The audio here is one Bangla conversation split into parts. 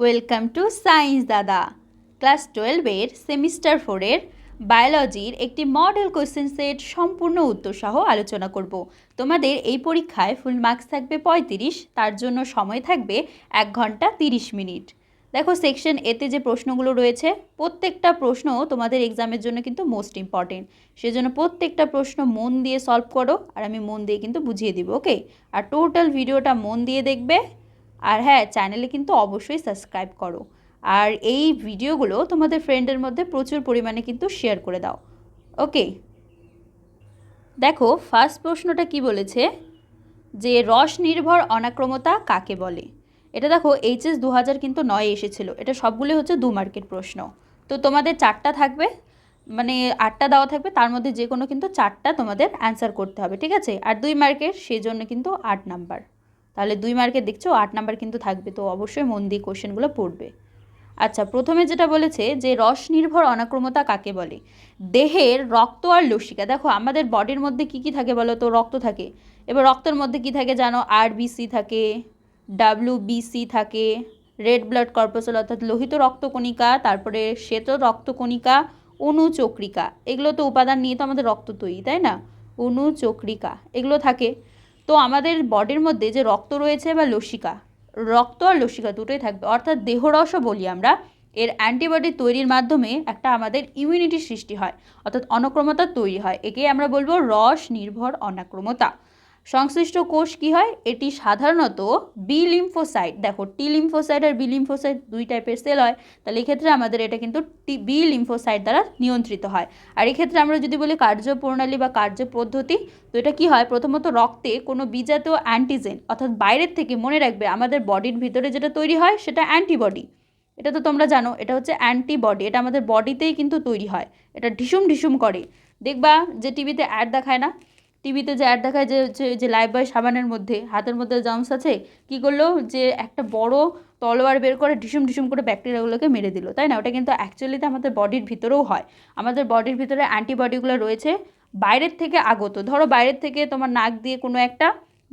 ওয়েলকাম টু সায়েন্স দাদা। ক্লাস 12-এর সেমিস্টার 4-এর বায়োলজির একটি মডেল কোয়েশ্চেন সেট সম্পূর্ণ উত্তর সহ আলোচনা করব। তোমাদের এই পরীক্ষায় ফুল মার্কস থাকবে 35, তার জন্য সময় থাকবে 1 ঘন্টা 30 মিনিট। দেখো সেকশন এতে যে প্রশ্নগুলো রয়েছে প্রত্যেকটা প্রশ্ন তোমাদের এক্সামের জন্য কিন্তু মোস্ট ইম্পর্টেন্ট, সেজন্য প্রত্যেকটা প্রশ্ন মন দিয়ে সলভ করো আর আমি মন দিয়ে কিন্তু বুঝিয়ে দিব। ওকে, আর টোটাল ভিডিওটা মন দিয়ে দেখবে। আর হ্যাঁ, চ্যানেলে কিন্তু অবশ্যই সাবস্ক্রাইব করো আর এই ভিডিওগুলো তোমাদের ফ্রেন্ডের মধ্যে প্রচুর পরিমাণে কিন্তু শেয়ার করে দাও। ওকে, দেখো ফার্স্ট প্রশ্নটা কি বলেছে যে রস নির্ভর অনাক্রমতা কাকে বলে। এটা দেখো HS 2000 কিন্তু 9 এসেছিল, এটা সবগুলো হচ্ছে 2 মার্কের প্রশ্ন। তো তোমাদের 4টা থাকবে, মানে 8টা দেওয়া থাকবে, তার মধ্যে যে কোনো কিন্তু 4টা তোমাদের অ্যান্সার করতে হবে, ঠিক আছে। আর 2 মার্কের সেই জন্য কিন্তু 8 নাম্বার, তাহলে 2 মার্কের দেখছো 8 নাম্বার কিন্তু থাকবে, তো অবশ্যই মন দিয়ে কোশ্চেনগুলো পড়বে। আচ্ছা, প্রথমে যেটা বলেছে যে রস নির্ভর অনাক্রমতা কাকে বলে। দেহের রক্ত আর লসিকা, দেখো আমাদের বডির মধ্যে কি কি থাকে বলো তো, রক্ত থাকে। এবার রক্তের মধ্যে কি থাকে জানো, RBC থাকে, WBC থাকে, রেড ব্লাড কর্পাসুল অর্থাৎ লোহিত রক্তকণিকা, তারপরে শ্বেত রক্তকণিকা, অণুচক্রিকা, এগুলো তো উপাদান নিয়ে তো আমাদের রক্ত তৈরি, তাই না। অণুচক্রিকা এগুলো থাকে। তো আমাদের বডির মধ্যে যে রক্ত রয়েছে বা লসিকা, রক্ত আর লসিকা দুটোই থাকবে, অর্থাৎ দেহরসও বলি আমরা। এর অ্যান্টিবডি তৈরির মাধ্যমে একটা আমাদের ইমিউনিটির সৃষ্টি হয়, অর্থাৎ অনাক্রমতা তৈরি হয়, একে আমরা বলবো রস নির্ভর অনাক্রমতা। সংশ্লিষ্ট কোষ কি হয়, এটি সাধারণত বি লিম্ফোসাইট, দেখো টি লিম্ফোসাইট আর বি লিম্ফোসাইট 2 টাইপের সেল হয়, তাহলে এক্ষেত্রে আমাদের এটা কিন্তু বি লিম্ফোসাইট দ্বারা নিয়ন্ত্রিত হয়। আর এক্ষেত্রে আমরা যদি বলি কার্যপ্রণালী বা কার্যপদ্ধতি, তো এটা কী হয়, প্রথমত রক্তে কোনো বিজাতীয় অ্যান্টিজেন অর্থাৎ বাইরের থেকে, মনে রাখবে আমাদের বডির ভিতরে যেটা তৈরি হয় সেটা অ্যান্টিবডি, এটা তো তোমরা জানো, এটা হচ্ছে অ্যান্টিবডি, এটা আমাদের বডিতেই কিন্তু তৈরি হয়, এটা ঢিসুম ঢিসুম করে। দেখবা যে টিভিতে অ্যাড দেখায় না, টিভিতে যে অ্যাড দেখায় যে যে লাইফবয় সাবানের মধ্যে হাতের মধ্যে জার্মস আছে, কি করলো যে একটা বড় তলোয়ার বের করে ঢিসুম ঢিসুম করে ব্যাকটেরিয়াগুলোকে মেরে দিল, তাই না। ওটা কিন্তু অ্যাকচুয়ালিতে আমাদের বডির ভিতরেও হয়, আমাদের বডির ভিতরে অ্যান্টিবডিগুলো রয়েছে বাইরের থেকে আগত। ধরো বাইরের থেকে তোমার নাক দিয়ে কোনো একটা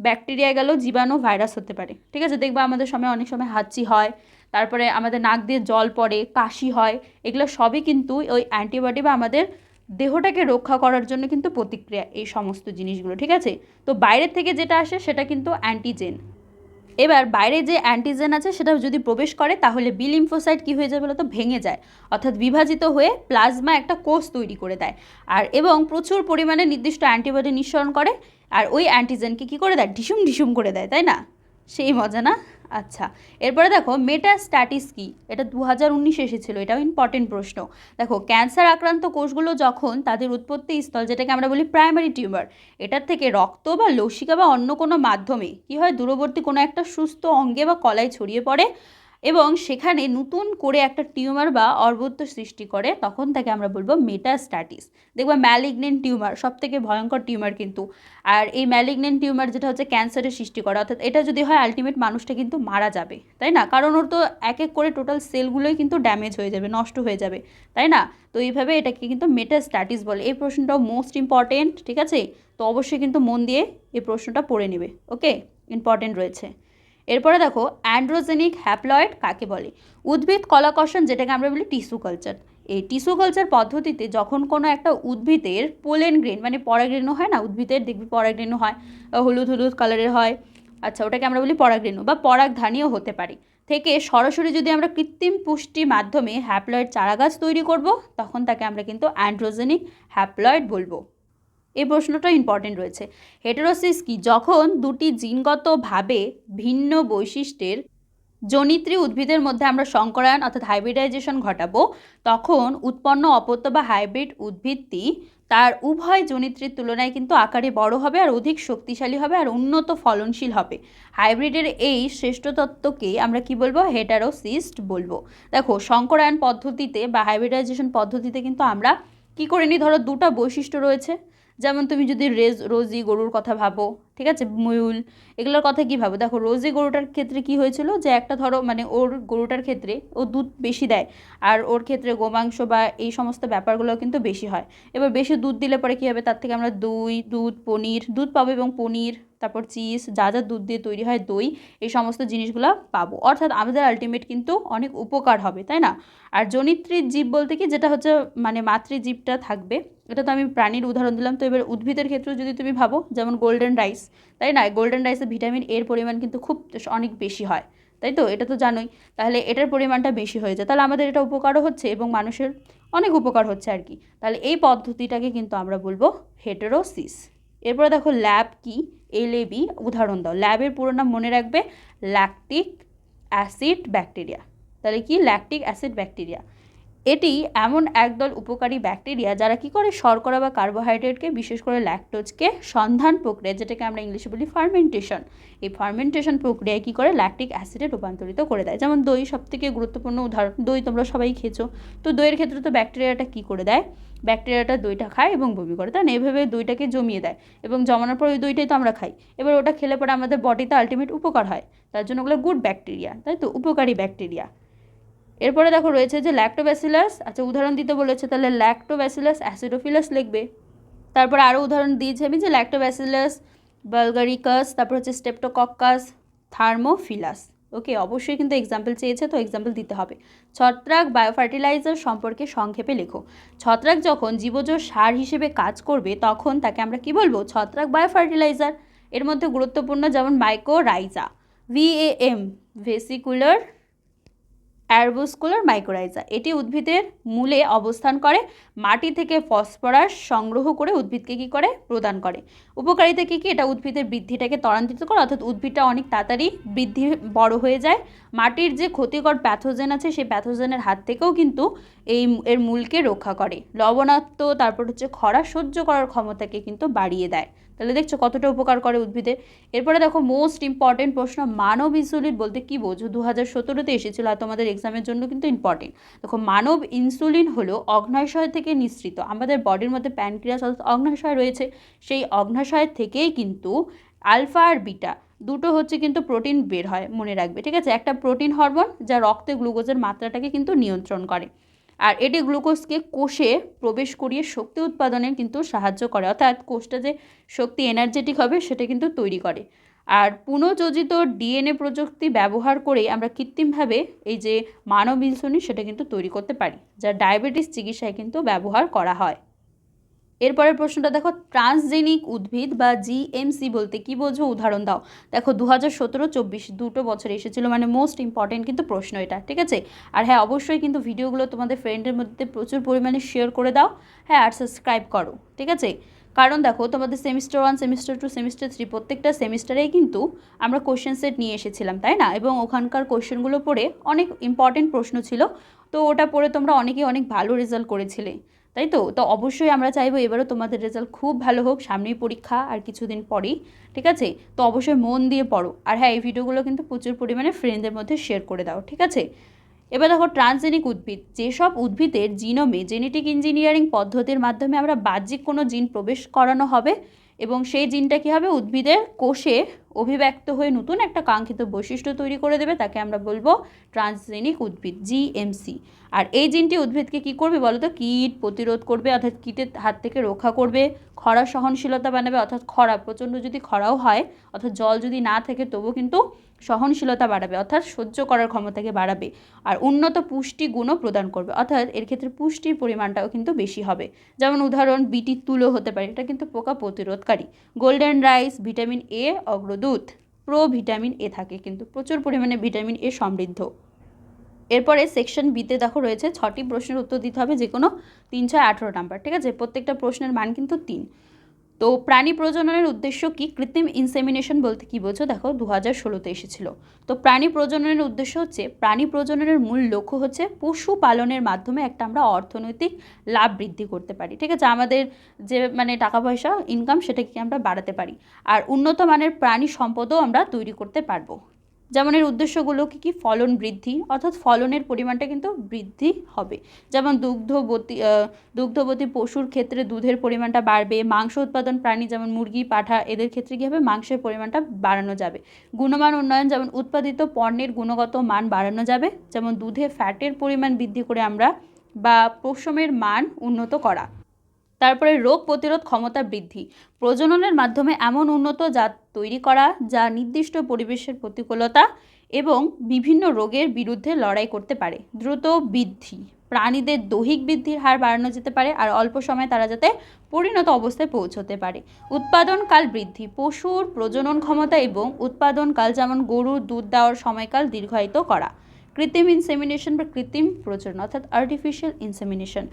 ব্যাকটেরিয়া গেল, জীবাণু, ভাইরাস হতে পারে, ঠিক আছে। দেখবা আমাদের সময় অনেক সময় হাঁচি হয়, তারপরে আমাদের নাক দিয়ে জল পড়ে, কাশি হয়, এগুলো সবই কিন্তু ওই অ্যান্টিবডি বা আমাদের দেহটাকে রক্ষা করার জন্য কিন্তু প্রতিক্রিয়া, এই সমস্ত জিনিসগুলো, ঠিক আছে। তো বাইরের থেকে যেটা আসে সেটা কিন্তু অ্যান্টিজেন। এবার বাইরে যে অ্যান্টিজেন আছে সেটা যদি প্রবেশ করে তাহলে বি লিম্ফোসাইট কী হয়ে যায় বলো তো, ভেঙে যায়, অর্থাৎ বিভাজিত হয়ে প্লাজমা একটা কোষ তৈরি করে দেয়, আর এবং প্রচুর পরিমাণে নির্দিষ্ট অ্যান্টিবডি নিঃসরণ করে, আর ওই অ্যান্টিজেনকে কী করে দেয়, ঢিসুম ঢিসুম করে দেয়, তাই না। সেই মজা না। আচ্ছা, এরপরে দেখো মেটাস্ট্যাটিস কি, এটা 2019 এসেছিল, এটাও ইম্পর্টেন্ট প্রশ্ন। দেখো ক্যান্সার আক্রান্ত কোষগুলো যখন তাদের উৎপত্তি স্থল, যেটাকে আমরা বলি প্রাইমারি টিউমার, এটার থেকে রক্ত বা লসিকা বা অন্য কোনো মাধ্যমে কি হয়, দূরবর্তী কোনো একটা সুস্থ অঙ্গে বা কলায় ছড়িয়ে পড়ে এবং সেখানে নতুন করে একটা টিউমার বা অর্বুদ সৃষ্টি করে, তখন তাকে আমরা বলবো মেটাস্ট্যাটিস। দেখবা ম্যালিগনেন্ট টিউমার সবথেকে ভয়ঙ্কর টিউমার কিন্তু, আর এই ম্যালিগনেন্ট টিউমার যেটা হচ্ছে ক্যান্সারের সৃষ্টি করে, অর্থাৎ এটা যদি হয় আলটিমেট মানুষটা কিন্তু মারা যাবে, তাই না, কারণ ওর তো এক এক করে টোটাল সেলগুলোই কিন্তু ড্যামেজ হয়ে যাবে, নষ্ট হয়ে যাবে, তাই না। তো এইভাবে এটাকে কিন্তু মেটাস্ট্যাটিস বলে। এই প্রশ্নটাও মোস্ট ইম্পর্টেন্ট, ঠিক আছে, তো অবশ্যই কিন্তু মন দিয়ে এই প্রশ্নটা পড়ে নেবে। ওকে, ইম্পর্টেন্ট রয়েছে। এরপরে দেখো অ্যান্ড্রোজেনিক হ্যাপ্লয়েড কাকে বলে। উদ্ভিদ কলাকর্ষণ, যেটাকে আমরা বলি টিস্যু কালচার। এই টিস্যু কালচার পদ্ধতিতে যখন কোনো একটা উদ্ভিদের পোলেন গ্রেন, মানে পরাগরেণু হয় না উদ্ভিদের, দেখবি পরাগরেণু হয়, হলুদ হলুদ কালারের হয়, আচ্ছা ওটাকে আমরা বলি পরাগরেণু বা পরাগধানীও হতে পারে, থেকে সরাসরি যদি আমরা কৃত্রিম পুষ্টি মাধ্যমে হ্যাপ্লয়েড চারাগাছ তৈরি করব, তখন তাকে আমরা কিন্তু অ্যান্ড্রোজেনিক হ্যাপ্লয়েড বলবো। এই প্রশ্নটা ইম্পর্টেন্ট রয়েছে। হেটেরোসিস কি, যখন দুটি জিনগতভাবে ভিন্ন বৈশিষ্ট্যের জনিত্রী উদ্ভিদের মধ্যে আমরা সংকরায়ন অর্থাৎ হাইব্রিডাইজেশন ঘটাবো, তখন উৎপন্ন অপত্য বা হাইব্রিড উদ্ভিদটি তার উভয় জনিত্রীর তুলনায় কিন্তু আকারে বড় হবে আর অধিক শক্তিশালী হবে আর উন্নত ফলনশীল হবে। হাইব্রিডের এই শ্রেষ্ঠতত্ত্বকে আমরা কি বলবো, হেটারোসিস্ট বলবো। দেখো সংকরায়ন পদ্ধতিতে বা হাইব্রিডাইজেশন পদ্ধতিতে কিন্তু আমরা কি করে নিই, ধরো দুটো বৈশিষ্ট্য রয়েছে, যেমন তুমি যদি রোজি গরুর কথা ভাবো, ঠিক আছে, ময়ূল, এগুলোর কথা কি ভাবো। দেখো রোজি গরুটার ক্ষেত্রে কি হয়েছিল, যে একটা ধরো মানে ওর গরুটার ক্ষেত্রে ও দুধ বেশি দেয়, আর ওর ক্ষেত্রে গোমাংস বা এই সমস্ত ব্যাপারগুলো কিন্তু বেশি হয়। এবার বেশি দুধ দিলে পরে কী হবে, তার থেকে আমরা দই, দুধ, পনির, দুধ পাবো এবং পনির, তারপর চিজ, যা যা দুধ দিয়ে তৈরি হয় দই, এই সমস্ত জিনিসগুলো পাবো। অর্থাৎ আমাদের আলটিমেট কিন্তু অনেক উপকার হবে, তাই না? আর জনিত্রী জীব বলতে কি, যেটা হচ্ছে মানে মাতৃজীবটা থাকবে, এটা তো আমি প্রাণীর উদাহরণ দিলাম। তো এবার উদ্ভিদের ক্ষেত্রেও যদি তুমি ভাবো, যেমন গোল্ডেন রাইস, তাই না? গোল্ডেন রাইসে ভিটামিন এর পরিমাণ কিন্তু খুব অনেক বেশি হয়, তাই তো? এটা তো জানোই। তাহলে এটার পরিমাণটা বেশি হয়ে যায়, তাহলে আমাদের এটা উপকারও হচ্ছে এবং মানুষের অনেক উপকার হচ্ছে আর কি। তাহলে এই পদ্ধতিটাকে কিন্তু আমরা বলবো হেটেরোসিস। এরপরে দেখো ল্যাব কি, LAB, উদাহরণ দাও। ল্যাবের পুরো নাম মনে রাখবে, ল্যাকটিক অ্যাসিড ব্যাকটেরিয়া। তাহলে কি, ল্যাকটিক অ্যাসিড ব্যাকটেরিয়া। এটি এমন একদল উপকারী ব্যাকটেরিয়া যারা কি করে শর্করা বা কার্বোহাইড্রেটকে, বিশেষ করে ল্যাকটোজকে সন্ধান প্রক্রিয়া, যেটাকে আমরা ইংলিশে বলি ফার্মেন্টেশন, এই ফার্মেন্টেশন প্রক্রিয়ায় কি করে ল্যাকটিক অ্যাসিডে রূপান্তরিত করে দেয়। যেমন দই সবথেকে গুরুত্বপূর্ণ উদাহরণ, দই তোমরা সবাই খেয়েছো। তো দইয়ের ক্ষেত্রে তো ব্যাকটেরিয়াটা কি করে দেয়, ব্যাকটেরিয়াটা দইটা খায় এবং বমি করে, তাই না? এভাবে দইটাকে জমিয়ে দেয় এবং জমানোর পর ওই দইটাই তো আমরা খাই। এবার ওটা খেলে পরে আমাদের বডিতে আলটিমেট উপকার হয়, তার জন্য ওগুলো গুড ব্যাকটেরিয়া, তাই তো, উপকারী ব্যাকটেরিয়া। এরপরে দেখো রয়েছে যে ল্যাক্টোব্যাসিলাস, আচ্ছা উদাহরণ দিতে বলেছে, তাহলে ল্যাক্টোব্যাসিলাস অ্যাসিডোফিলাস লিখবে। তারপরে আরও উদাহরণ দিয়েছি আমি, যে ল্যাক্টোব্যাসিলাস বালগারিকাস, তারপর হচ্ছে স্টেপ্টোকক্কাস, থার্মোফিলাস। ওকে, অবশ্যই কিন্তু এক্সাম্পল চেয়েছে, তো এক্সাম্পল দিতে হবে। ছত্রাক বায়োফার্টিলাইজার সম্পর্কে সংক্ষেপে লেখো। ছত্রাক যখন জীবজ সার হিসেবে কাজ করবে তখন তাকে আমরা কি বলবো, ছত্রাক বায়োফার্টিলাইজার। এর মধ্যে গুরুত্বপূর্ণ যেমন মাইকোরাইজা, VAM, ভেসিকুলার অ্যারবুস্কুলার মাইকোরাইজা, এটি উদ্ভিদের মূলে অবস্থান করে, মাটি থেকে ফসফরাস সংগ্রহ করে উদ্ভিদকে কী করে, প্রদান করে। উপকারিতা কী কী, এটা উদ্ভিদের বৃদ্ধিটাকে ত্বরান্বিত করে, অর্থাৎ উদ্ভিদটা অনেক তাড়াতাড়ি বৃদ্ধি বড় হয়ে যায়। মাটির যে ক্ষতিকর প্যাথোজেন আছে সেই প্যাথোজেনের হাত থেকেও কিন্তু এর মূলকে রক্ষা করে। লবণাক্ত, তারপর হচ্ছে খরা সহ্য করার ক্ষমতাকে কিন্তু বাড়িয়ে দেয়। তাহলে দেখছো কতটা উপকার করে উদ্ভিদের। এরপরে দেখো মোস্ট ইম্পর্টেন্ট প্রশ্ন, মানব ইনসুলিন বলতে কি বোঝো, 2017-তে এসেছিল আর তোমাদের এক্সামের জন্য কিন্তু ইম্পর্টেন্ট। দেখো মানব ইনসুলিন হলো অগ্ন্যাশয় থেকে নিঃসৃত, আমাদের বডির মধ্যে প্যানক্রিয়াস অর্থাৎ অগ্ন্যাশয় রয়েছে, সেই অগ্ন্যাশয় থেকেই কিন্তু আলফা আর বিটা দুটো হচ্ছে কিন্তু প্রোটিন বের হয়, মনে রাখবে, ঠিক আছে? একটা প্রোটিন হরমোন যা রক্তে গ্লুকোজের মাত্রাটাকে কিন্তু নিয়ন্ত্রণ করে, আর এটি গ্লুকোজকে কোষে প্রবেশ করিয়ে শক্তি উৎপাদনে কিন্তু সাহায্য করে, অর্থাৎ কোষটা যে শক্তি এনার্জেটিক হবে সেটা কিন্তু তৈরি করে। আর পুনঃযোজিত DNA প্রযুক্তি ব্যবহার করে আমরা কৃত্রিমভাবে এই যে মানব ইনসুলিন সেটা কিন্তু তৈরি করতে পারি, যা ডায়াবেটিস চিকিৎসায় কিন্তু ব্যবহার করা হয়। এরপরের প্রশ্নটা দেখো, ট্রান্সজেনিক উদ্ভিদ বা GMC বলতে কি বোঝো, উদাহরণ দাও। দেখো 2017-24 দুটো বছর এসেছিল, মানে মোস্ট ইম্পর্টেন্ট কিন্তু প্রশ্ন এটা, ঠিক আছে? আর হ্যাঁ, অবশ্যই কিন্তু ভিডিওগুলো তোমাদের ফ্রেন্ডের মধ্যে প্রচুর পরিমাণে শেয়ার করে দাও, হ্যাঁ, আর সাবস্ক্রাইব করো, ঠিক আছে? কারণ দেখো তোমাদের সেমিস্টার 1, সেমিস্টার 2, সেমিস্টার 3 প্রত্যেকটা সেমিস্টারেই কিন্তু আমরা কোশ্চেন সেট নিয়ে এসেছিলাম, তাই না? এবং ওখানকার কোশ্চেনগুলো পড়ে অনেক ইম্পর্টেন্ট প্রশ্ন ছিল, তো ওটা পড়ে তোমরা অনেকেই অনেক ভালো রেজাল্ট করেছিলে, তাই তো? তো অবশ্যই আমরা চাইবো এবারও তোমাদের রেজাল্ট খুব ভালো হোক, সামনেই পরীক্ষা আর কিছুদিন পরেই, ঠিক আছে? তো অবশ্যই মন দিয়ে পড়ো, আর হ্যাঁ, এই ভিডিওগুলো কিন্তু প্রচুর পরিমাণে ফ্রেন্ডদের মধ্যে শেয়ার করে দাও, ঠিক আছে? এবার দেখো ট্রান্সজেনিক উদ্ভিদ, যেসব উদ্ভিদের জিনোমে জেনেটিক ইঞ্জিনিয়ারিং পদ্ধতির মাধ্যমে আমরা বাহ্যিক কোনো জিন প্রবেশ করানো হবে এবং সেই জিনটা কী হবে, উদ্ভিদের কোষে অভিব্যক্ত হয়ে নতুন একটা কাঙ্ক্ষিত বৈশিষ্ট্য তৈরি করে দেবে, তাকে আমরা বলবো ট্রান্সজেনিক উদ্ভিদ, GMC। আর এই জিনটি উদ্ভিদকে কী করবে বলো তো, কীট প্রতিরোধ করবে, অর্থাৎ কীটের হাত থেকে রক্ষা করবে, খরা সহনশীলতা বানাবে, অর্থাৎ খরা প্রচণ্ড যদি খরাও হয়, অর্থাৎ জল যদি না থাকে তবুও কিন্তু সহনশীলতা বাড়াবে, অর্থাৎ সহ্য করার ক্ষমতাকে বাড়াবে, আর উন্নত পুষ্টি গুণও প্রদান করবে, অর্থাৎ এর ক্ষেত্রে পুষ্টির পরিমাণটাও কিন্তু বেশি হবে। যেমন উদাহরণ বিটির তুলো হতে পারে, এটা কিন্তু পোকা প্রতিরোধকারী। গোল্ডেন রাইস, ভিটামিন A অগ্রদূত, ভিটামিন A থাকে, কিন্তু প্রচুর পরিমাণে ভিটামিন A সমৃদ্ধ। এরপরে সেকশন বিতে দেখো রয়েছে 6টি প্রশ্নের উত্তর দিতে হবে, যে কোনো 3, 6, 18 নাম্বার, ঠিক আছে? প্রত্যেকটা প্রশ্নের মান কিন্তু 3। তো প্রাণী প্রজননের উদ্দেশ্য কি, কৃত্রিম ইনসেমিনেশন বলতে কি বোঝো, দেখো 2016-তে এসেছিল। তো প্রাণী প্রজননের উদ্দেশ্য হচ্ছে, প্রাণী প্রজননের মূল লক্ষ্য হচ্ছে পশু পালনের মাধ্যমে একটা আমরা অর্থনৈতিক লাভ বৃদ্ধি করতে পারি, ঠিক আছে? আমাদের যে মানে টাকা পয়সা ইনকাম সেটাকে আমরা বাড়াতে পারি, আর উন্নত মানের প্রাণী সম্পদও আমরা তৈরি করতে পারবো। যেমন এর উদ্দেশ্যগুলো কী কী, ফলন বৃদ্ধি, অর্থাৎ ফলনের পরিমাণটা কিন্তু বৃদ্ধি হবে, যেমন দুগ্ধবতী পশুর ক্ষেত্রে দুধের পরিমাণটা বাড়বে, মাংস উৎপাদন প্রাণী যেমন মুরগি, পাঠা, এদের ক্ষেত্রে কী হবে, মাংসের পরিমাণটা বাড়ানো যাবে। গুণমান উন্নয়ন, যেমন উৎপাদিত পণ্যের গুণগত মান বাড়ানো যাবে, যেমন দুধে ফ্যাটের পরিমাণ বৃদ্ধি করে আমরা, বা পশমের মান উন্নত করা। তারপরে রোগ প্রতিরোধ ক্ষমতা বৃদ্ধি, প্রজননের মাধ্যমে এমন উন্নত জাত তৈরি করা যা নির্দিষ্ট পরিবেশের প্রতিকূলতা এবং বিভিন্ন রোগের বিরুদ্ধে লড়াই করতে পারে। দ্রুত বৃদ্ধি, প্রাণীদের দৈহিক বৃদ্ধির হার বাড়ানো যেতে পারে আর অল্প সময়ে তারা যাতে পরিণত অবস্থায় পৌঁছতে পারে। উৎপাদনকাল বৃদ্ধি, পশুর প্রজনন ক্ষমতা এবং উৎপাদনকাল যেমন গরুর দুধ দেওয়ার সময়কাল দীর্ঘায়িত করা। কৃত্রিম ইনসেমিনেশন বা কৃত্রিম প্রজনন অর্থাৎ আর্টিফিশিয়াল ইনসেমিনেশন,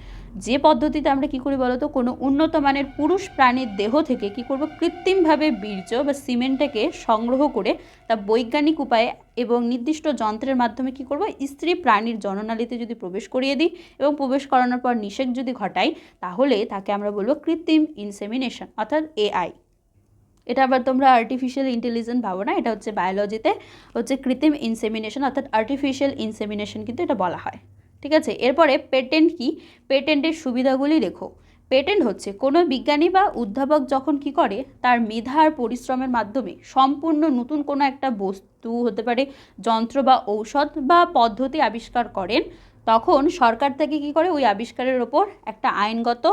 যে পদ্ধতিতে আমরা কী করি বলতো, কোনো উন্নত মানের পুরুষ প্রাণীর দেহ থেকে কী করব, কৃত্রিমভাবে বীর্য বা সিমেন্টটাকে সংগ্রহ করে তা বৈজ্ঞানিক উপায়ে এবং নির্দিষ্ট যন্ত্রের মাধ্যমে কী করব, স্ত্রী প্রাণীর জননালীতে যদি প্রবেশ করিয়ে দিই এবং প্রবেশ করানোর পর নিষেক যদি ঘটাই, তাহলে তাকে আমরা বলবো কৃত্রিম ইনসেমিনেশন অর্থাৎ এআই। এটা আবার তোমরা আর্টিফিশিয়াল ইন্টেলিজেন্স ভাবো না, এটা হচ্ছে বায়োলজিতে হচ্ছে কৃত্রিম ইনসেমিনেশন অর্থাৎ আর্টিফিশিয়াল ইনসেমিনেশন কিন্তু এটা বলা হয়। ঠিক আছে, এরপরে পেটেন্ট কি, পেটেন্টের সুবিধাগুলি লেখো। পেটেন্ট হচ্ছে কোনো বিজ্ঞানী বা উদ্ভাবক যখন কি করে, তার মেধা আর পরিশ্রমের মাধ্যমে সম্পূর্ণ নতুন কোনো একটা বস্তু হতে পারে, যন্ত্র বা ঔষধ বা পদ্ধতি আবিষ্কার করেন, তখন সরকার থেকে কি করে, ওই আবিষ্কারের ওপর একটা আইনগত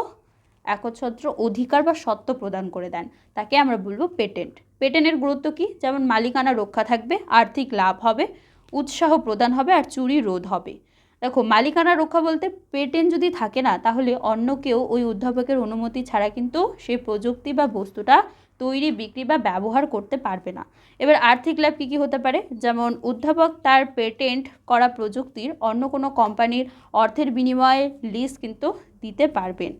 একচ্ছত্র অধিকার বা সত্ত্ব প্রদান করে দেন, তাকে আমরা বলবো পেটেন্ট। পেটেন্টের গুরুত্ব কি, যেমন মালিকানা রক্ষা থাকবে, আর্থিক লাভ হবে, উৎসাহ প্রদান হবে আর চুরি রোধ হবে। দেখো, মালিকানা রক্ষা বলতে পেটেন্ট যদি থাকে না, তাহলে অন্য কেউ ওই উদ্ভাবকের অনুমতি ছাড়া কিন্তু সেই প্রযুক্তি বা বস্তুটা তৈরি, বিক্রি বা ব্যবহার করতে পারবে না। এবার আর্থিক লাভ কী কী হতে পারে, যেমন উদ্ভাবক তার পেটেন্ট করা প্রযুক্তির অন্য কোনো কোম্পানির অর্থের বিনিময়ে লিজ কিন্তু দিতে পারবেন।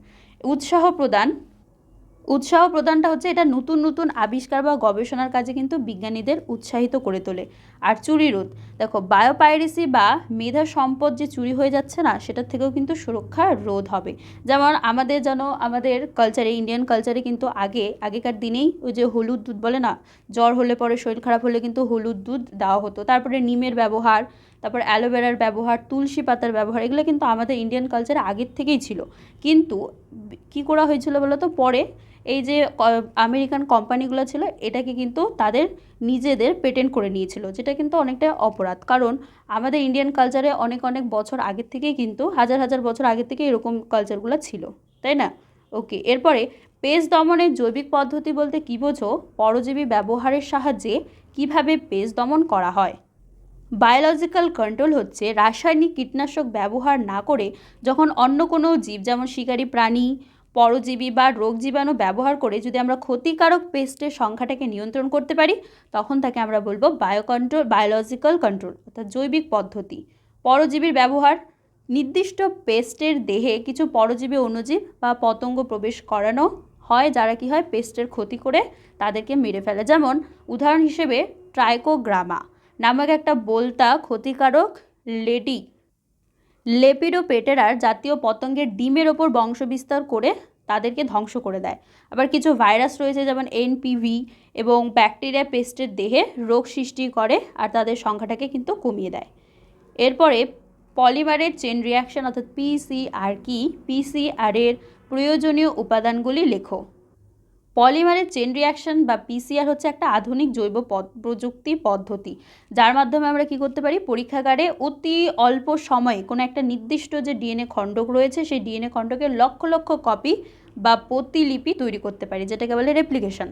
উৎসাহ প্রদানটা হচ্ছে এটা নতুন নতুন আবিষ্কার বা গবেষণার কাজে কিন্তু বিজ্ঞানীদের উৎসাহিত করে তোলে। আর চুরি রোধ, দেখো বায়োপাইরেসি বা মেধা সম্পদ যে চুরি হয়ে যাচ্ছে না, সেটার থেকেও কিন্তু সুরক্ষা রোধ হবে। যেমন আমাদের কালচারে, ইন্ডিয়ান কালচারে কিন্তু আগেকার দিনেই ওই যে হলুদ দুধ বলে না, জ্বর হলে পরে, শরীর খারাপ হলে কিন্তু হলুদ দুধ দেওয়া হতো। তারপরে নিমের ব্যবহার, তারপর অ্যালোভেরার ব্যবহার, তুলসী পাতার ব্যবহার, এগুলো কিন্তু আমাদের ইন্ডিয়ান কালচারে আগের থেকেই ছিল। কিন্তু কী করা হয়েছিল বলো তো, পরে এই যে আমেরিকান কোম্পানিগুলো ছিল, এটাকে কিন্তু তাদের নিজেদের পেটেন্ট করে নিয়েছিল, যেটা কিন্তু অনেকটা অপরাধ। কারণ আমাদের ইন্ডিয়ান কালচারে অনেক অনেক বছর আগের থেকেই কিন্তু, হাজার হাজার বছর আগের থেকে এরকম কালচারগুলো ছিল, তাই না? ওকে, এরপরে পেস্ট দমনের জৈবিক পদ্ধতি বলতে কী বোঝো, পরজীবী ব্যবহারের সাহায্যে কিভাবে পেস্ট দমন করা হয়। বায়োলজিক্যাল কন্ট্রোল হচ্ছে রাসায়নিক কীটনাশক ব্যবহার না করে যখন অন্য কোনো জীব, যেমন শিকারী প্রাণী, পরজীবী বা রোগ জীবাণু ব্যবহার করে যদি আমরা ক্ষতিকারক পেস্টের সংখ্যাটাকে নিয়ন্ত্রণ করতে পারি, তখন তাকে আমরা বলবো বায়োলজিক্যাল কন্ট্রোল অর্থাৎ জৈবিক পদ্ধতি। পরজীবীর ব্যবহার, নির্দিষ্ট পেস্টের দেহে কিছু পরজীবী অণুজীব বা পতঙ্গ প্রবেশ করানো হয়, যারা কি হয়, পেস্টের ক্ষতি করে তাদেরকে মেরে ফেলে। যেমন উদাহরণ হিসেবে ট্রাইকোগ্রামা নামক একটা বলতা ক্ষতিকারক লেপিডোপ্টেরার জাতীয় পতঙ্গের ডিমের ওপর বংশবিস্তার করে তাদেরকে ধ্বংস করে দেয়। আবার কিছু ভাইরাস রয়েছে, যেমন এনপিভি এবং ব্যাকটেরিয়া পেস্টের দেহে রোগ সৃষ্টি করে আর তাদের সংখ্যাটাকে কিন্তু কমিয়ে দেয়। এরপরে পলিমারের চেন রিয়াকশন অর্থাৎ পিসিআর কি, পিসিআরের প্রয়োজনীয় উপাদানগুলি লেখো। পলিমারের চেন রিয়াকশন বা পিসিআর হচ্ছে একটা আধুনিক জৈব প্রযুক্তি পদ্ধতি, যার মাধ্যমে আমরা কি করতে পারি, পরীক্ষাগারে অতি অল্প সময়ে কোনো একটা নির্দিষ্ট যে ডিএনএ খণ্ডক রয়েছে, সেই ডিএনএ খণ্ডকের লক্ষ লক্ষ কপি বা প্রতিলিপি তৈরি করতে পারি, যেটাকে বলে রেপ্লিকেশন।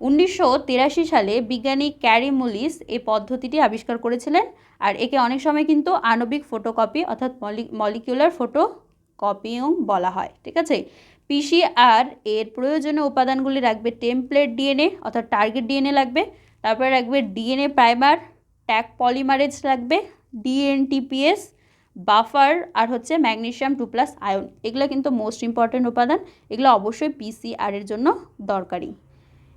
1983 সালে বিজ্ঞানী ক্যারি মুলিস এই পদ্ধতিটি আবিষ্কার করেছিলেন, আর একে অনেক সময় কিন্তু আণবিক ফটোকপি অর্থাৎ মলিকিউলার ফটোকপিং বলা হয়। ঠিক আছে, পিসিআর এর প্রয়োজনীয় উপাদানগুলি রাখবে টেমপ্লেট ডিএনএ অর্থাৎ টার্গেট ডিএনএ লাগবে, তারপরে রাখবে ডিএনএ প্রাইমার, ট্যাগ পলিমারেজ লাগবে, ডিএনটিপিএস, বাফার, আর হচ্ছে ম্যাগনেসিয়াম 2+ আয়ন। এগুলো কিন্তু মোস্ট ইম্পর্টেন্ট উপাদান, এগুলো অবশ্যই পিসিআর এর জন্য দরকারি।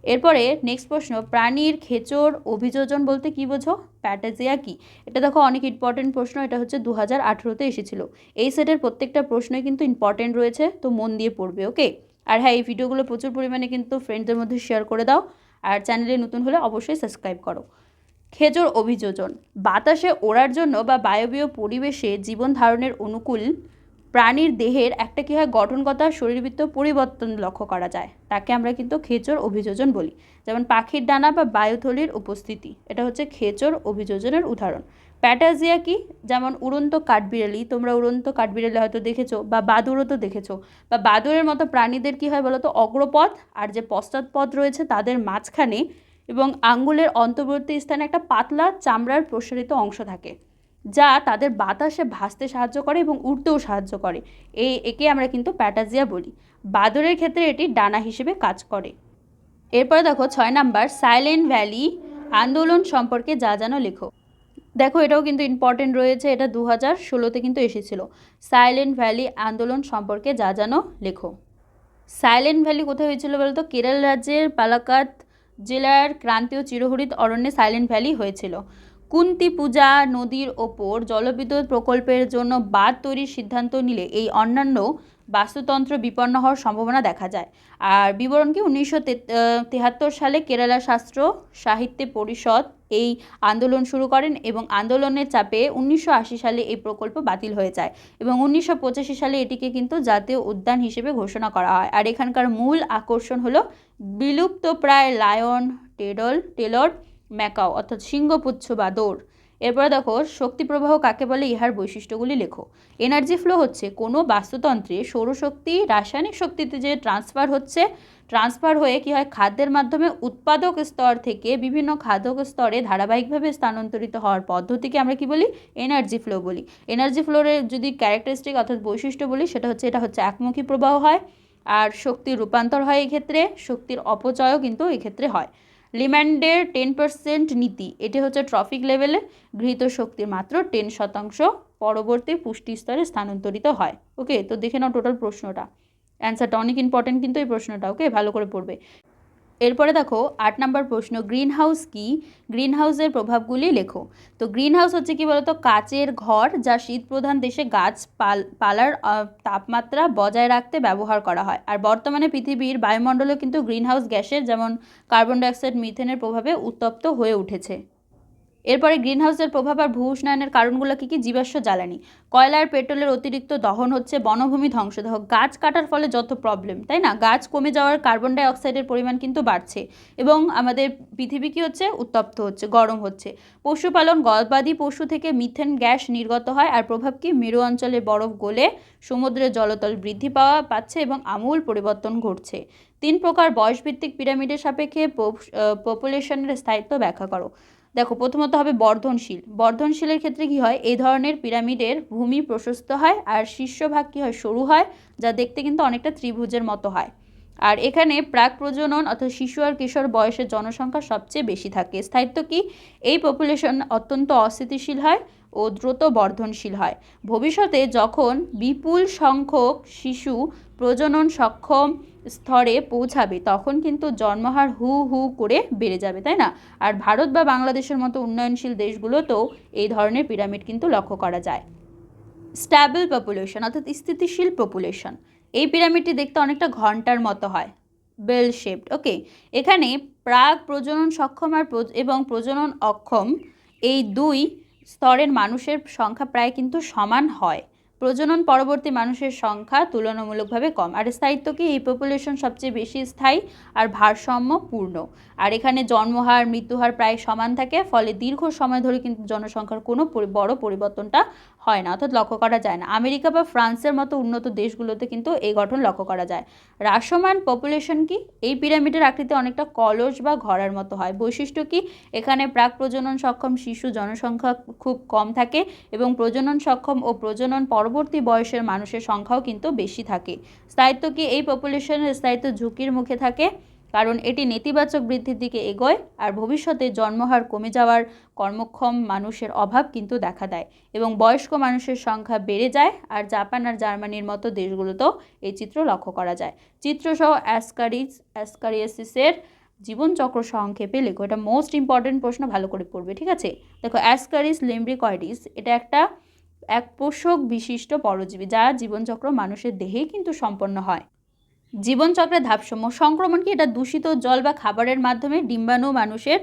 এরপরে নেক্সট প্রশ্ন, প্রাণীর খেচর অভিযোজন বলতে কী বোঝো, প্যাটাজিয়া কি। এটা দেখো অনেক ইম্পর্টেন্ট প্রশ্ন, এটা হচ্ছে 2018-তে এসেছিল। এই সেটের প্রত্যেকটা প্রশ্নই কিন্তু ইম্পর্টেন্ট রয়েছে, তো মন দিয়ে পড়বে। ওকে, আর হ্যাঁ, এই ভিডিওগুলো প্রচুর পরিমাণে কিন্তু ফ্রেন্ডদের মধ্যে শেয়ার করে দাও, আর চ্যানেলে নতুন হলে অবশ্যই সাবস্ক্রাইব করো। খেচর অভিযোজন, বাতাসে ওড়ার জন্য বা বায়বীয় পরিবেশে জীবন ধারণের অনুকূল প্রাণীর দেহের একটা কী হয়, গঠনগত শরীরবৃত্ত পরিবর্তন লক্ষ্য করা যায়, তাকে আমরা কিন্তু খেচর অভিযোজন বলি। যেমন পাখির ডানা বা বায়ুথলির উপস্থিতি, এটা হচ্ছে খেচর অভিযোজনের উদাহরণ। প্যাটাজিয়া কি? যেমন উড়ন্ত কাঠবিড়ালি, তোমরা উড়ন্ত কাঠবিড়ালি হয়তো দেখেছো, বা বাদুড়ও তো দেখেছো। বা বাদুড়ের মতো প্রাণীদের কি হয় বলো তো, অগ্রপথ আর যে পশ্চাৎপদ রয়েছে তাদের মাঝখানে এবং আঙ্গুলের অন্তর্বর্তী স্থানে একটা পাতলা চামড়ার প্রসারিত অংশ থাকে, যা তাদের বাতাসে ভাসতে সাহায্য করে এবং উড়তেও সাহায্য করে। একে আমরা কিন্তু প্যাটাজিয়া বলি। বাদুড়ের ক্ষেত্রে এটি ডানা হিসেবে কাজ করে। এরপরে দেখো 6 নাম্বার, সাইলেন্ট ভ্যালি আন্দোলন সম্পর্কে যা জানো লেখো। দেখো এটাও কিন্তু ইম্পর্টেন্ট রয়েছে, এটা 2016তে কিন্তু এসেছিল। সাইলেন্ট ভ্যালি আন্দোলন সম্পর্কে যা জানো লেখো। সাইলেন্ট ভ্যালি কোথায় হয়েছিল বলতো? কেরল রাজ্যের পালাক্কাদ জেলার ক্রান্তীয় চিরহরিত অরণ্যে সাইলেন্ট ভ্যালি হয়েছিল। কুন্তি পূজা নদীর ওপর জলবিদ্যুৎ প্রকল্পের জন্য বাঁধ তৈরির সিদ্ধান্ত নিলে এই অন্যান্য বাস্তুতন্ত্র বিপন্ন হওয়ার সম্ভাবনা দেখা যায়। আর বিবরণ কি, 1973 সালে কেরালা শাস্ত্র সাহিত্য পরিষদ এই আন্দোলন শুরু করেন এবং আন্দোলনের চাপে 1980 সালে এই প্রকল্প বাতিল হয়ে যায় এবং 1985 সালে এটিকে কিন্তু জাতীয় উদ্যান হিসেবে ঘোষণা করা হয়। আর এখানকার মূল আকর্ষণ হলো বিলুপ্তপ্রায় লায়ন টেলর ম্যাকাও অর্থাৎ সিংহপুচ্ছ বাদর। এরপরে দেখো শক্তি প্রবাহ কাকে বলে, ইহার বৈশিষ্ট্যগুলি লেখো। এনার্জি ফ্লো হচ্ছে কোনো বাস্তুতন্ত্রে সৌরশক্তি রাসায়নিক শক্তিতে যে ট্রান্সফার হয়ে কি হয়, খাদ্যের মাধ্যমে উৎপাদক স্তর থেকে বিভিন্ন খাদক স্তরে ধারাবাহিকভাবে স্থানান্তরিত হওয়ার পদ্ধতিকে আমরা কি বলি, এনার্জি ফ্লো বলি। এনার্জি ফ্লোর যদি ক্যারেক্টারিস্টিক অর্থাৎ বৈশিষ্ট্য বলি, এটা হচ্ছে একমুখী প্রবাহ হয়। আর শক্তির রূপান্তর হয় এই ক্ষেত্রে, শক্তির অপচয়ও কিন্তু এই ক্ষেত্রে হয়। লিম্যান্ডের 10% নীতি, এটি হচ্ছে ট্রফিক লেভেলে গৃহীত শক্তির মাত্র 10% পরবর্তী পুষ্টি স্তরে স্থানান্তরিত হয়। ওকে, তো দেখে নাও টোটাল প্রশ্নটা, অ্যান্সারটা অনেক ইম্পর্টেন্ট কিন্তু এই প্রশ্নটা। ওকে, ভালো করে পড়বে। এরপরে দেখো 8 নম্বর প্রশ্ন, গ্রিন হাউস কি? গ্রিন হাউসের প্রভাবগুলি লেখো। তো গ্রিন হাউস হচ্ছে কি বলতো, কাচের ঘর যা শীত প্রধান দেশে গাছপালার তাপমাত্রা বজায় রাখতে ব্যবহার করা হয়। আর বর্তমানে পৃথিবীর বায়ুমণ্ডলে কিন্তু গ্রিন হাউস গ্যাসের যেমন কার্বন ডাইঅক্সাইড মিথেনের প্রভাবে উত্তপ্ত হয়ে উঠেছে। এরপরে গ্রিন হাউসের প্রভাব আর ভূ উষ্ণায়নের কারণগুলো কী কী? জীবাশ্ম জ্বালানি, কয়লা আর পেট্রোলের অতিরিক্ত দহন হচ্ছে বনভূমি ধ্বংস। দেখো গাছ কাটার ফলে যত প্রবলেম, তাই না? গাছ কমে যাওয়ার কার্বন ডাই অক্সাইডের পরিমাণ কিন্তু বাড়ছে এবং আমাদের পৃথিবী কী হচ্ছে, উত্তপ্ত হচ্ছে, গরম হচ্ছে। পশুপালন, গবাদি পশু থেকে মিথেন গ্যাস নির্গত হয়। আর প্রভাব কি? মেরু অঞ্চলে বরফ গলে সমুদ্রের জলতল বৃদ্ধি পাচ্ছে এবং আমূল পরিবর্তন ঘটছে। 3 প্রকার বয়সভিত্তিক পিরামিডের সাপেক্ষে পপুলেশনের স্থায়িত্ব ব্যাখ্যা করো। দেখো প্রথমত হবে বর্ধনশীলের ক্ষেত্রে কি হয়, এই ধরনের পিরামিডের ভূমি প্রশস্ত হয় আর শীর্ষভাগ কি হয়, সরু হয়, যা দেখতে কিন্তু অনেকটা ত্রিভুজের মতো হয়। আর এখানে প্রাক প্রজনন অর্থাৎ শিশু আর কিশোর বয়সের জনসংখ্যা সবচেয়ে বেশি থাকে। স্থায়িত্ব কি? এই পপুলেশন অত্যন্ত অস্থিতিশীল হয় ও দ্রুত বর্ধনশীল হয়। ভবিষ্যতে যখন বিপুল সংখ্যক শিশু প্রজনন সক্ষম স্তরে পৌঁছাবে তখন কিন্তু জন্মহার হু হু করে বেড়ে যাবে, তাই না? আর ভারত বা বাংলাদেশের মতো উন্নয়নশীল দেশগুলোতেও এই ধরনের পিরামিড কিন্তু লক্ষ্য করা যায়। স্ট্যাবল পপুলেশন অর্থাৎ স্থিতিশীল পপুলেশন, এই পিরামিডটি দেখতে অনেকটা ঘন্টার মতো হয়, বেল শেপড। ওকে, এখানে প্রাক প্রজনন সক্ষম এবং প্রজনন অক্ষম এই দুই স্তরের মানুষের সংখ্যা প্রায় কিন্তু সমান হয়। প্রজনন পরবর্তী মানুষের সংখ্যা তুলনামূলকভাবে কম। আর স্থায়িত্ব কি? এই পপুলেশন সবচেয়ে বেশি স্থায়ী আর ভারসাম্যপূর্ণ। আর এখানে জন্মহার মৃত্যুহার প্রায় সমান থাকে, ফলে দীর্ঘ সময় ধরে কিন্তু জনসংখ্যার কোনো বড় পরিবর্তনটা হয় না, অর্থাৎ লক্ষ্য করা যায় না। আমেরিকা বা ফ্রান্সের মতো উন্নত দেশগুলোতে কিন্তু এই গঠন লক্ষ্য করা যায়। হ্রাসমান পপুলেশন কি? এই পিরামিডের আকৃতি অনেকটা কলস বা ঘড়ার মতো হয়। বৈশিষ্ট্য কি? এখানে প্রাক প্রজনন সক্ষম শিশু জনসংখ্যা খুব কম থাকে এবং প্রজনন সক্ষম ও প্রজনন পরবর্তী বয়সের মানুষের সংখ্যাও কিন্তু বেশি থাকে। স্থায়িত্ব কি? এই পপুলেশনের স্থায়িত্ব ঝুঁকির মুখে থাকে, কারণ এটি নেতিবাচক বৃদ্ধির দিকে এগোয় আর ভবিষ্যতে জন্মহার কমে যাওয়ার কর্মক্ষম মানুষের অভাব কিন্তু দেখা দেয় এবং বয়স্ক মানুষের সংখ্যা বেড়ে যায়। আর জাপান আর জার্মানির মতো দেশগুলোতেও এই চিত্র লক্ষ্য করা যায়। চিত্রসহ অ্যাসকারিয়াসিসের জীবনচক্র সংক্ষেপে লেখো। এটা মোস্ট ইম্পর্টেন্ট প্রশ্ন, ভালো করে পড়বে, ঠিক আছে? দেখো অ্যাসকারিস লিম্ব্রিকয়েডিস, এটা এক পোষক বিশিষ্ট পরজীবী যা জীবনচক্র মানুষের দেহেই কিন্তু সম্পন্ন হয়। জীবনচক্রের ধাপসমূহ, সংক্রমণ কি? এটা দূষিত জল বা খাবারের মাধ্যমে ডিম্বাণু মানুষের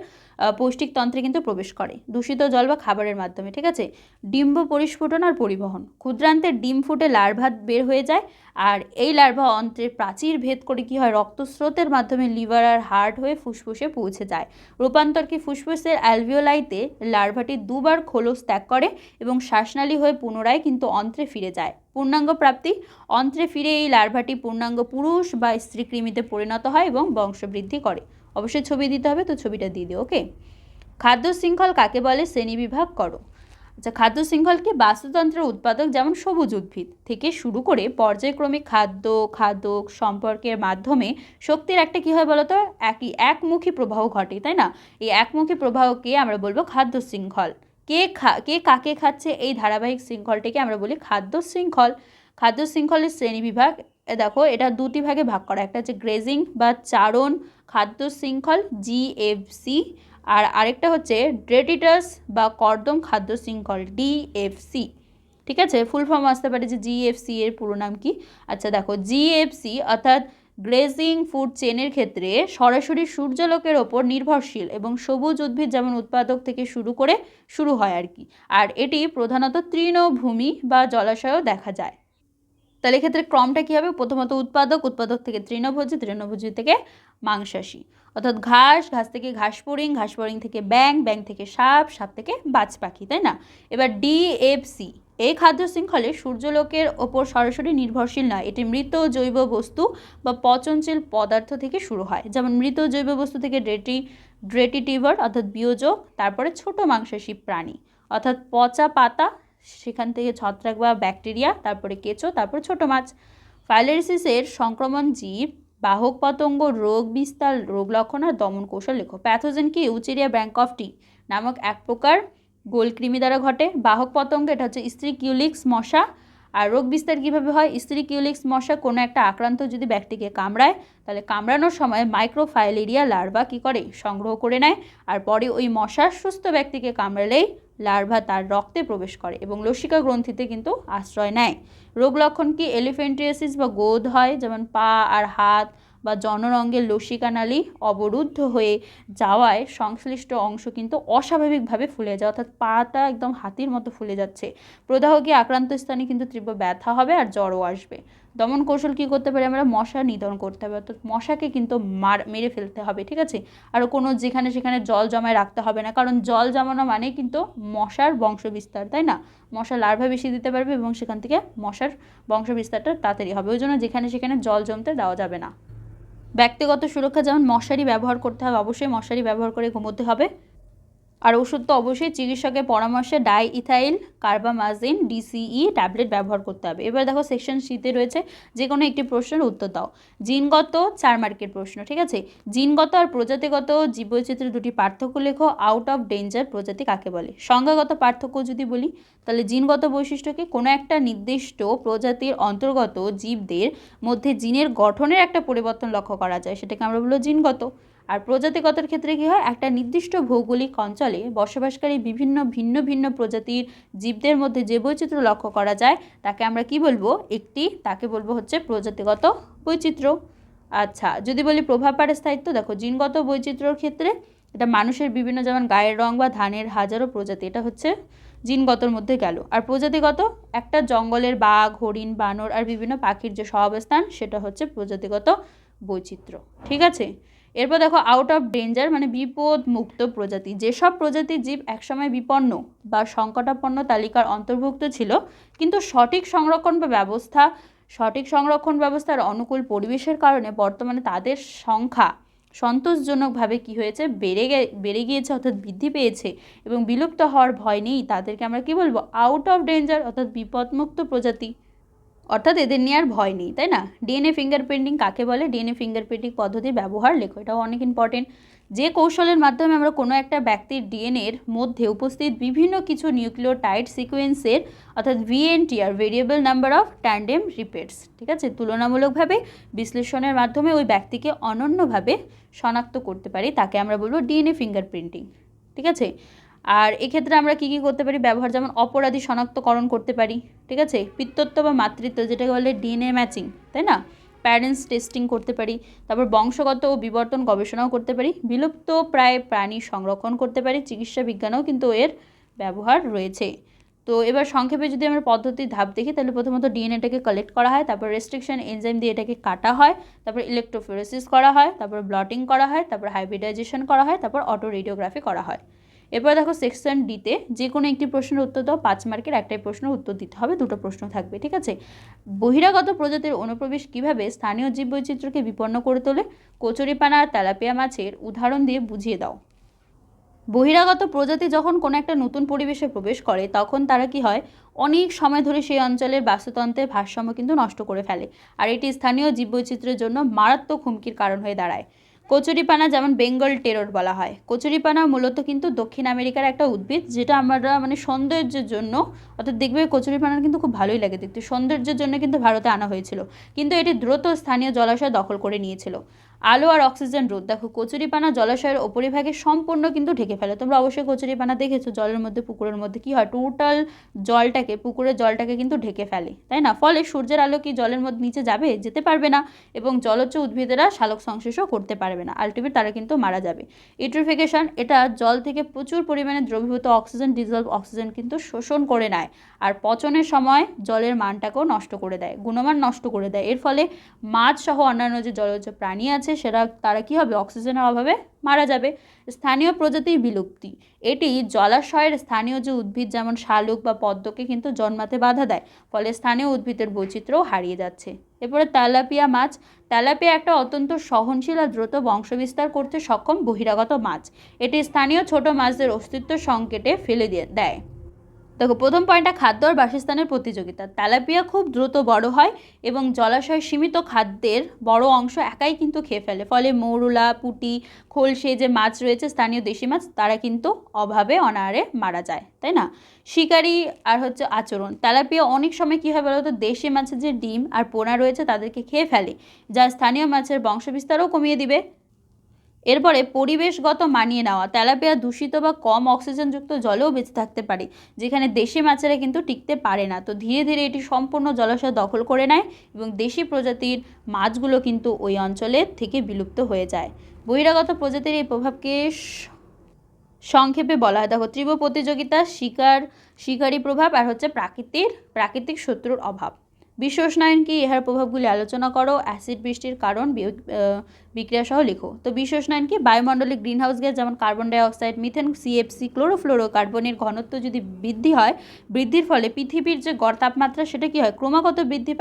পৌষ্টিকতন্ত্রে কিন্তু প্রবেশ করে দূষিত জল বা খাবারের মাধ্যমে, ঠিক আছে। ডিম্ব পরিস্ফুটন আর পরিবহন, ক্ষুদ্রান্তের ডিম ফুটে লার্ভা বের হয়ে যায়, আর এই লার্ভা অন্ত্রের প্রাচীর ভেদ করে কি হয়, রক্তস্রোতের মাধ্যমে লিভার আর হার্ট হয়ে ফুসফুসে পৌঁছে যায়। রূপান্তর কি, ফুসফুসের অ্যালভিওলাইতে লার্ভাটি দুবার খোলস ত্যাগ করে এবং শ্বাসনালী হয়ে পুনরায় কিন্তু অন্ত্রে ফিরে যায়। পূর্ণাঙ্গ প্রাপ্তি, অন্ত্রে ফিরে এই লার্ভাটি পূর্ণাঙ্গ পুরুষ বা স্ত্রী কৃমিতে পরিণত হয় এবং বংশবৃদ্ধি করে। অবশ্যই ছবি দিতে হবে, তো ছবিটা দিয়ে দিও। ওকে, খাদ্য শৃঙ্খল কাকে বলে, শ্রেণীবিভাগ করো। আচ্ছা, খাদ্য শৃঙ্খলকে বাস্তুতন্ত্রের উৎপাদক যেমন সবুজ উদ্ভিদ থেকে শুরু করে পর্যায়ক্রমিক খাদ্য খাদক সম্পর্কের মাধ্যমে শক্তির একটা কী হয় বলতো, একমুখী প্রবাহ ঘটে, তাই না। এই একমুখী প্রবাহকে আমরা বলবো খাদ্য শৃঙ্খল। কে কাকে খাচ্ছে, এই ধারাবাহিক শৃঙ্খলটিকে আমরা বলি খাদ্য শৃঙ্খল। খাদ্য শৃঙ্খলের শ্রেণীবিভাগ দেখো, এটা দুটি ভাগে ভাগ করা, একটা হচ্ছে গ্রেজিং বা চারণ খাদ্য শৃঙ্খল GFC, আর আরেকটা হচ্ছে ডেট্রিটাস বা কর্দম খাদ্য শৃঙ্খল DFC, ঠিক আছে। ফুল ফর্ম আসতে পারে যে GFC এর পুরো নাম কি। আচ্ছা দেখো, GFC অর্থাৎ গ্রেজিং ফুড চেনের ক্ষেত্রে সরাসরি সূর্যালোকের ওপর নির্ভরশীল এবং সবুজ উদ্ভিদ যেমন উৎপাদক থেকে শুরু হয় আর কি। আর এটি প্রধানত তৃণভূমি বা জলাশয়েও দেখা যায়। তাহলে এক্ষেত্রে ক্রমটা কী হবে, প্রথমত উৎপাদক থেকে তৃণভোজী থেকে মাংসাশী, অর্থাৎ ঘাস থেকে ঘাসফড়িং থেকে ব্যাং থেকে সাপ থেকে বাজ পাখি, তাই না। এবার DFC, এই খাদ্য শৃঙ্খলে সূর্যালোকের ওপর সরাসরি নির্ভরশীল নয়, এটি মৃত জৈব বস্তু বা পচনশীল পদার্থ থেকে শুরু হয়, যেমন মৃত জৈব বস্তু থেকে ডেট্রিটিভার অর্থাৎ বিয়োজক, তারপরে ছোট মাংসাশী প্রাণী অর্থাৎ পচা পাতা, সেখান থেকে ছত্রাক বা ব্যাকটেরিয়া, তারপরে কেঁচো, তারপর ছোট মাছ। ফাইলেরিসিসের সংক্রমণ জীব, বাহক পতঙ্গ, রোগ বিস্তার, রোগ লক্ষণ আর দমন কৌশল লেখো। প্যাথোজেন কি, উচেরিয়া ব্যাংকফটি নামক এক প্রকার গোলকৃমি দ্বারা ঘটে। বাহক পতঙ্গ, এটা হচ্ছে স্ত্রী কিউলিক্স মশা। আর রোগ বিস্তার কীভাবে হয়, স্ত্রী কিউলিক্স মশা কোনো একটা আক্রান্ত যদি ব্যক্তিকে কামড়ায়, তাহলে কামড়ানোর সময় মাইক্রোফাইলেরিয়া লার্ভা কী করে, সংগ্রহ করে নেয়, আর পরে ওই মশা সুস্থ ব্যক্তিকে কামড়ালেই লার্ভা তার রক্তে প্রবেশ করে এবং লসিকা গ্রন্থিতে কিন্তু আশ্রয় নেয়। রোগ লক্ষণ কি, এলিফ্যান্টিয়াসিস বা গোধ হয়, যেমন পা আর হাত বা জনরঙ্গের লসিকা নালী অবরুদ্ধ হয়ে যাওয়ায় সংশ্লিষ্ট অংশ কিন্তু অস্বাভাবিকভাবে ফুলে যায়, অর্থাৎ পাটা একদম হাতির মতো ফুলে যাচ্ছে। প্রদাহ কি, আক্রান্ত স্থানে কিন্তু তীব্র ব্যথা হবে আর জ্বরও আসবে। দমন কৌশল কী করতে পারি আমরা, মশা নিধন করতে হবে, অর্থাৎ মশাকে কিন্তু মেরে ফেলতে হবে, ঠিক আছে। আর কোনো যেখানে সেখানে জল জমায় রাখতে হবে না, কারণ জল জমানো মানেই কিন্তু মশার বংশবিস্তার, তাই না। মশা লার্ভা বেশি দিতে পারবে এবং সেখান থেকে মশার বংশবিস্তারটা তাড়াতাড়ি হবে, ওই জন্য যেখানে সেখানে জল জমতে দেওয়া যাবে না। ব্যক্তিগত সুরক্ষা, যেমন মশারি ব্যবহার করতে হবে, অবশ্যই মশারি ব্যবহার করে ঘুমোতে হবে। আর ওষুধ তো অবশ্যই চিকিৎসকের পরামর্শে ডাইইথাইল কার্বামাজিন DCE ট্যাবলেট ব্যবহার করতে হবে। এবার দেখো সেকশন সিতে রয়েছে, যে কোনো একটি প্রশ্নের উত্তর দাও। জিনগত 4 মার্কের প্রশ্ন, ঠিক আছে। জিনগত আর প্রজাতিগত জীববৈচিত্র্যের দুটি পার্থক্য লেখো। আউট অফ ডেঞ্জার প্রজাতি কাকে বলে। সংজ্ঞাগত পার্থক্য যদি বলি, তাহলে জিনগত বৈশিষ্ট্যকে কোনো একটা নির্দিষ্ট প্রজাতির অন্তর্গত জীবদের মধ্যে জিনের গঠনের একটা পরিবর্তন লক্ষ্য করা যায়, সেটাকে আমরা বলবো জিনগত। আর প্রজাতিগতের ক্ষেত্রে কী হয়, একটা নির্দিষ্ট ভৌগোলিক অঞ্চলে বসবাসকারী ভিন্ন ভিন্ন প্রজাতির জীবদের মধ্যে যে বৈচিত্র্য লক্ষ্য করা যায় তাকে আমরা কি বলবো, তাকে বলবো হচ্ছে প্রজাতিগত বৈচিত্র্য। আচ্ছা, যদি বলি প্রভাব পাড়ে স্থায়িত্ব, দেখো জিনগত বৈচিত্র্যর ক্ষেত্রে এটা মানুষের বিভিন্ন, যেমন গায়ের রং বা ধানের হাজারো প্রজাতি, এটা হচ্ছে জিনগতর মধ্যে গেল। আর প্রজাতিগত একটা জঙ্গলের বাঘ, হরিণ, বানর আর বিভিন্ন পাখির যে সহাবস্থান, সেটা হচ্ছে প্রজাতিগত বৈচিত্র্য, ঠিক আছে। এরপর দেখো আউট অফ ডেঞ্জার মানে বিপদ মুক্ত প্রজাতি, যেসব প্রজাতির জীব একসময় বিপন্ন বা সংকটাপন্ন তালিকার অন্তর্ভুক্ত ছিল, কিন্তু সঠিক সংরক্ষণ ব্যবস্থার অনুকূল পরিবেশের কারণে বর্তমানে তাদের সংখ্যা সন্তোষজনকভাবে কী হয়েছে, বেড়ে গিয়েছে, অর্থাৎ বৃদ্ধি পেয়েছে এবং বিলুপ্ত হওয়ার ভয় নেই, তাদেরকে আমরা কি বলবো, আউট অফ ডেঞ্জার অর্থাৎ বিপদমুক্ত প্রজাতি, অর্থাৎ এদের নিয়ে আর ভয় নেই, তাই না। ডিএনএ ফিঙ্গারপ্রিন্টিং কাকে বলে, ডিএনএ ফিঙ্গারপ্রিন্টিং পদ্ধতির ব্যবহার লেখো, এটাও অনেক ইম্পর্টেন্ট। যে কৌশলের মাধ্যমে আমরা কোনো একটা ব্যক্তির ডিএনএর মধ্যে উপস্থিত বিভিন্ন কিছু নিউক্লিওটাইড সিকোয়েন্সের অর্থাৎ VNTR variable number of tandem repeats, ঠিক আছে, তুলনামূলকভাবে বিশ্লেষণের মাধ্যমে ওই ব্যক্তিকে অনন্যভাবে শনাক্ত করতে পারি, তাকে আমরা বলবো ডিএনএ ফিঙ্গারপ্রিন্টিং, ঠিক আছে। আর এক্ষেত্রে আমরা কী করতে পারি ব্যবহার, যেমন অপরাধী শনাক্তকরণ করতে পারি, ঠিক আছে। পিতৃত্ব বা মাতৃত্ব যেটাকে বলে DNA ম্যাচিং, তাই না। প্যারেন্টস টেস্টিং করতে পারি, তারপর বংশগত ও বিবর্তন গবেষণাও করতে পারি, বিলুপ্ত প্রায় প্রাণী সংরক্ষণ করতে পারি, চিকিৎসা বিজ্ঞানেও কিন্তু এর ব্যবহার রয়েছে। তো এবার সংক্ষেপে যদি আমরা পদ্ধতির ধাপ দেখি, তাহলে প্রথমত ডিএনএটাকে কালেক্ট করা হয়, তারপর রেস্ট্রিকশন এনজাইম দিয়ে এটাকে কাটা হয়, তারপর ইলেকট্রোফোরেসিস করা হয়, তারপর ব্লটিং করা হয়, তারপর হাইব্রিডাইজেশন করা হয়, তারপর অটো রেডিওগ্রাফি করা হয়। এরপর দেখো সেকশন ডিতে যে কোনো একটি প্রশ্নের উত্তর দাও, 5 মার্কের একটাই প্রশ্নের উত্তর দিতে হবে, 2টো প্রশ্ন থাকবে, ঠিক আছে। বহিরাগত প্রজাতির অনুপ্রবেশ কিভাবে স্থানীয় জীববৈচিত্র্যকে বিপন্ন করে তোলে, কচুরিপানা আর তেলাপিয়া মাছের উদাহরণ দিয়ে বুঝিয়ে দাও। বহিরাগত প্রজাতি যখন কোনো একটা নতুন পরিবেশে প্রবেশ করে, তখন তারা কি হয়, অনেক সময় ধরে সেই অঞ্চলের বাস্তুতন্ত্রের ভারসাম্য কিন্তু নষ্ট করে ফেলে, আর এটি স্থানীয় জীববৈচিত্র্যের জন্য মারাত্মক হুমকির কারণ হয়ে দাঁড়ায়। কচুরিপানা যেমন বেঙ্গল টেরর বলা হয়। কচুরিপানা মূলত কিন্তু দক্ষিণ আমেরিকার একটা উদ্ভিদ, যেটা আমরা মানে সৌন্দর্যের জন্য, অর্থাৎ দেখবে কচুরিপানা কিন্তু খুব ভালোই লাগে দেখতে, সৌন্দর্যের জন্য কিন্তু ভারতে আনা হয়েছিল, কিন্তু এটি দ্রুত স্থানীয় জলাশয় দখল করে নিয়েছিল। আলো আর অক্সিজেন রোধ, দেখো কচুরিপানা জলাশয়ের ওপরিভাগে সম্পূর্ণ কিন্তু ঢেকে ফেলে। তোমরা অবশ্যই কচুরিপানা দেখেছো, জলের মধ্যে, পুকুরের মধ্যে কি হয়, টোটাল জলটাকে, পুকুরের জলটাকে কিন্তু ঢেকে ফেলে, তাই না? ফলে সূর্যের আলো কি জলের মধ্যে নিচে যাবে? যেতে পারবে না, এবং জলজ উদ্ভিদেরা সালোক সংশ্লেষও করতে পারবে না, আলটিমেট তারা কিন্তু মারা যাবে। ইউট্রিফিকেশন, এটা জল থেকে প্রচুর পরিমাণে দ্রবীভূত অক্সিজেন, ডিজলভ অক্সিজেন কিন্তু শোষণ করে নেয়, আর পচনের সময় জলের মানটাকেও নষ্ট করে দেয়, গুণমান নষ্ট করে দেয়। এর ফলে মাছ সহ অন্যান্য যে জলজ প্রাণী আছে তারা কি হবে, অক্সিজেনের অভাবে মারা যাবে। স্থানীয় প্রজাতির বিলুপ্তি, এটি জলাশয়ের স্থানীয় যে উদ্ভিদ যেমন শালুক বা পদ্মকে কিন্তু জন্মাতে বাধা দেয়, ফলে স্থানীয় উদ্ভিদের বৈচিত্র্যও হারিয়ে যাচ্ছে। এরপরে তেলাপিয়া মাছ, তেলাপিয়া একটা অত্যন্ত সহনশীল আর দ্রুত বংশবিস্তার করতে সক্ষম বহিরাগত মাছ। এটি স্থানীয় ছোট মাছদের অস্তিত্ব সংকেটে ফেলে দেয়। দেখো প্রথম পয়েন্টটা খাদ্য আর বাসস্থানের প্রতিযোগিতা। তেলাপিয়া খুব দ্রুত বড় হয় এবং জলাশয়ের সীমিত খাদ্যের বড় অংশ একাই কিন্তু খেয়ে ফেলে, ফলে মৌরলা, পুঁটি, খোলসে যে মাছ রয়েছে স্থানীয় দেশি মাছ, তারা কিন্তু অভাবে অনাহারে মারা যায়, তাই না? শিকারি আর আচরণ, তেলাপিয়া অনেক সময় কী হয় বলতো, দেশি মাছের যে ডিম আর পোনা রয়েছে তাদেরকে খেয়ে ফেলে, যা স্থানীয় মাছের বংশবিস্তারও কমিয়ে দিবে। এরপরে পরিবেশগত মানিয়ে নেওয়া, তেলাপিয়া দূষিত বা কম অক্সিজেনযুক্ত জলেও বেঁচে থাকতে পারে, যেখানে দেশি মাছেরা কিন্তু টিকতে পারে না। তো ধীরে ধীরে এটি সম্পূর্ণ জলাশয় দখল করে নেয় এবং দেশি প্রজাতির মাছগুলো কিন্তু ওই অঞ্চলের থেকে বিলুপ্ত হয়ে যায়। বহিরাগত প্রজাতির এই প্রভাবকে সংক্ষেপে বলা হয়, দেখো তীব্র প্রতিযোগিতা, শিকারী প্রভাব, আর প্রাকৃতিক শত্রুর অভাব। বিশ্ব উষ্ণায়ন কি, ইহার প্রভাবগুলি আলোচনা করো, অ্যাসিড বৃষ্টির কারণ, বিক্রিয়া সহ লেখো। তো বিশ্ব উষ্ণায়ন কি, বায়ুমণ্ডলে গ্রিনহাউস গ্যাস যেমন কার্বন ডাইঅক্সাইড, মিথেন, সিএফসি, ক্লোরোফ্লোরোকার্বনের ঘনত্ব যদি বৃদ্ধি হয়, বৃদ্ধির ফলে পৃথিবীর যে গড় তাপমাত্রা সেটা কি হয়, ক্রমাগত বৃদ্ধি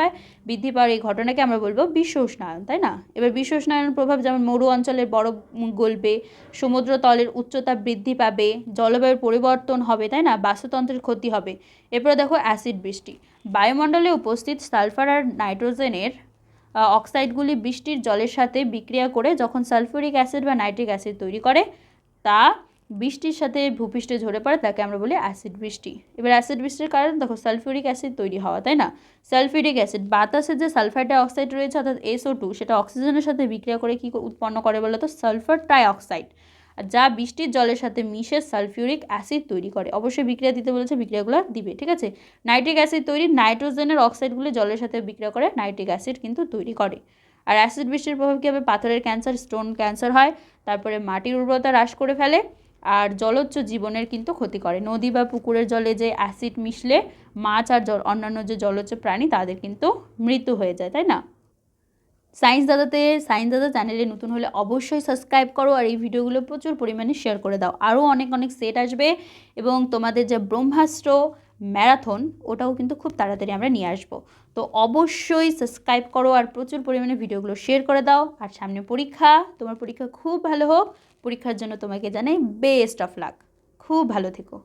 পাওয়ার এই ঘটনাকে আমরা বলবো বিশ্ব উষ্ণায়ন, তাই না? এবার বিশ্ব উষ্ণায়নের প্রভাব যেমন মরু অঞ্চলের বরফ গলবে, সমুদ্র তলের উচ্চতা বৃদ্ধি পাবে, জলবায়ুর পরিবর্তন হবে, তাই না? বাস্তুতন্ত্রের ক্ষতি হবে। এরপরে দেখো অ্যাসিড বৃষ্টি, বায়ুমণ্ডলে উপস্থিত সালফার আর নাইট্রোজেনের অক্সাইডগুলি বৃষ্টির জলের সাথে বিক্রিয়া করে যখন সালফিউরিক অ্যাসিড বা নাইট্রিক অ্যাসিড তৈরি করে, তা বৃষ্টির সাথে ভূপৃষ্ঠে ঝরে পড়ে, তাকে আমরা বলি অ্যাসিড বৃষ্টি। এবার অ্যাসিড বৃষ্টির কারণ দেখো সালফিউরিক অ্যাসিড তৈরি হওয়া, তাই না? সালফিউরিক অ্যাসিড, বাতাসে যে সালফার ডাইঅক্সাইড রয়েছে অর্থাৎ SO2, সেটা অক্সিজেনের সাথে বিক্রিয়া করে কি উৎপন্ন করে বলো তো, সালফার ট্রাইঅক্সাইড, যা বৃষ্টির জলের সাথে মিশে সালফিউরিক অ্যাসিড তৈরি করে। অবশ্যই বিক্রিয়া দিতে বলেছে, বিক্রিয়াগুলো দিবে, ঠিক আছে। নাইট্রিক অ্যাসিড তৈরি, নাইট্রোজেনের অক্সাইডগুলি জলের সাথে বিক্রিয়া করে নাইট্রিক অ্যাসিড কিন্তু তৈরি করে। আর অ্যাসিড বৃষ্টির প্রভাব কী হবে, পাথরের ক্যান্সার, স্টোন ক্যান্সার হয়, তারপরে মাটির উর্বরতা হ্রাস করে ফেলে, আর জলজ জীবনের কিন্তু ক্ষতি করে। নদী বা পুকুরের জলে যে অ্যাসিড মিশলে মাছ আর অন্যান্য যে জলজ প্রাণী তাদের কিন্তু মৃত্যু হয়ে যায়, তাই না? সায়েন্স দাদা চ্যানেলে নতুন হলে অবশ্যই সাবস্ক্রাইব করো, আর এই ভিডিওগুলো প্রচুর পরিমাণে শেয়ার করে দাও। আরও অনেক সেট আসবে, এবং তোমাদের যে ব্রহ্মাস্ত্র ম্যারাথন, ওটাও কিন্তু খুব তাড়াতাড়ি আমরা নিয়ে আসবো। তো অবশ্যই সাবস্ক্রাইব করো আর প্রচুর পরিমাণে ভিডিওগুলো শেয়ার করে দাও। আর সামনে পরীক্ষা, তোমার পরীক্ষা খুব ভালো হোক, পরীক্ষার জন্য তোমাকে জানাই বেস্ট অফ লাক, খুব ভালো থেকো।